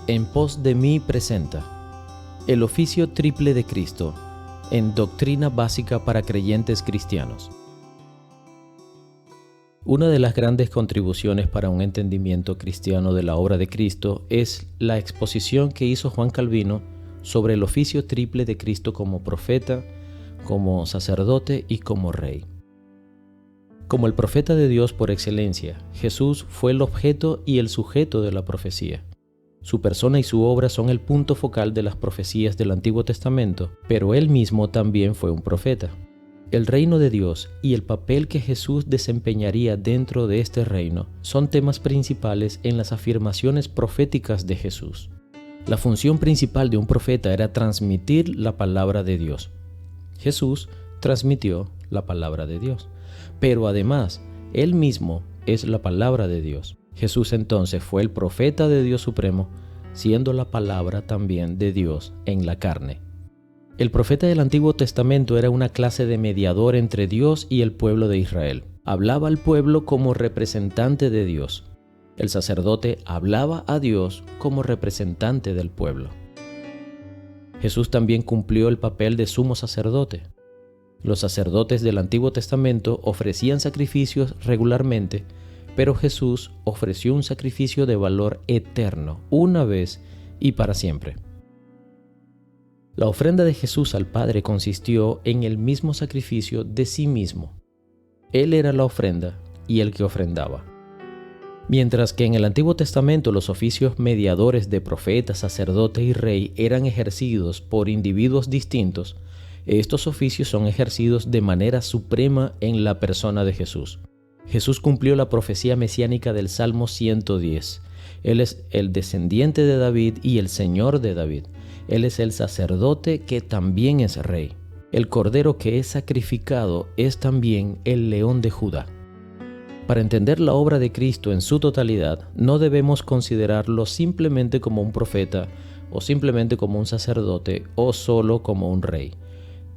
En pos de mí presenta el oficio triple de Cristo en Doctrina Básica para Creyentes Cristianos. Una de las grandes contribuciones para un entendimiento cristiano de la obra de Cristo es la exposición que hizo Juan Calvino sobre el oficio triple de Cristo como profeta, como sacerdote y como rey. Como el profeta de Dios por excelencia, Jesús fue el objeto y el sujeto de la profecía. Su persona y su obra son el punto focal de las profecías del Antiguo Testamento, pero él mismo también fue un profeta. El reino de Dios y el papel que Jesús desempeñaría dentro de este reino son temas principales en las afirmaciones proféticas de Jesús. La función principal de un profeta era transmitir la palabra de Dios. Jesús transmitió la palabra de Dios, pero además, él mismo es la palabra de Dios. Jesús entonces fue el profeta de Dios Supremo, siendo la palabra también de Dios en la carne. El profeta del Antiguo Testamento era una clase de mediador entre Dios y el pueblo de Israel. Hablaba al pueblo como representante de Dios. El sacerdote hablaba a Dios como representante del pueblo. Jesús también cumplió el papel de sumo sacerdote. Los sacerdotes del Antiguo Testamento ofrecían sacrificios regularmente, pero Jesús ofreció un sacrificio de valor eterno, una vez y para siempre. La ofrenda de Jesús al Padre consistió en el mismo sacrificio de sí mismo. Él era la ofrenda y el que ofrendaba. Mientras que en el Antiguo Testamento los oficios mediadores de profeta, sacerdote y rey eran ejercidos por individuos distintos, estos oficios son ejercidos de manera suprema en la persona de Jesús. Jesús cumplió la profecía mesiánica del Salmo 110. Él es el descendiente de David y el Señor de David. Él es el sacerdote que también es rey. El cordero que es sacrificado es también el león de Judá. Para entender la obra de Cristo en su totalidad, no debemos considerarlo simplemente como un profeta, o simplemente como un sacerdote, o solo como un rey.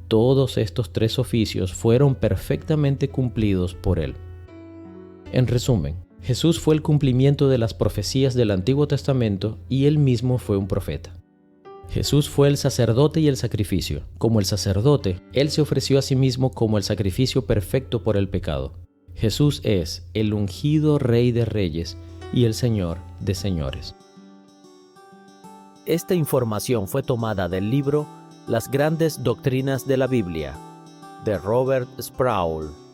Todos estos tres oficios fueron perfectamente cumplidos por él. En resumen, Jesús fue el cumplimiento de las profecías del Antiguo Testamento y él mismo fue un profeta. Jesús fue el sacerdote y el sacrificio. Como el sacerdote, él se ofreció a sí mismo como el sacrificio perfecto por el pecado. Jesús es el ungido Rey de Reyes y el Señor de Señores. Esta información fue tomada del libro Las Grandes Doctrinas de la Biblia, de Robert Sproul.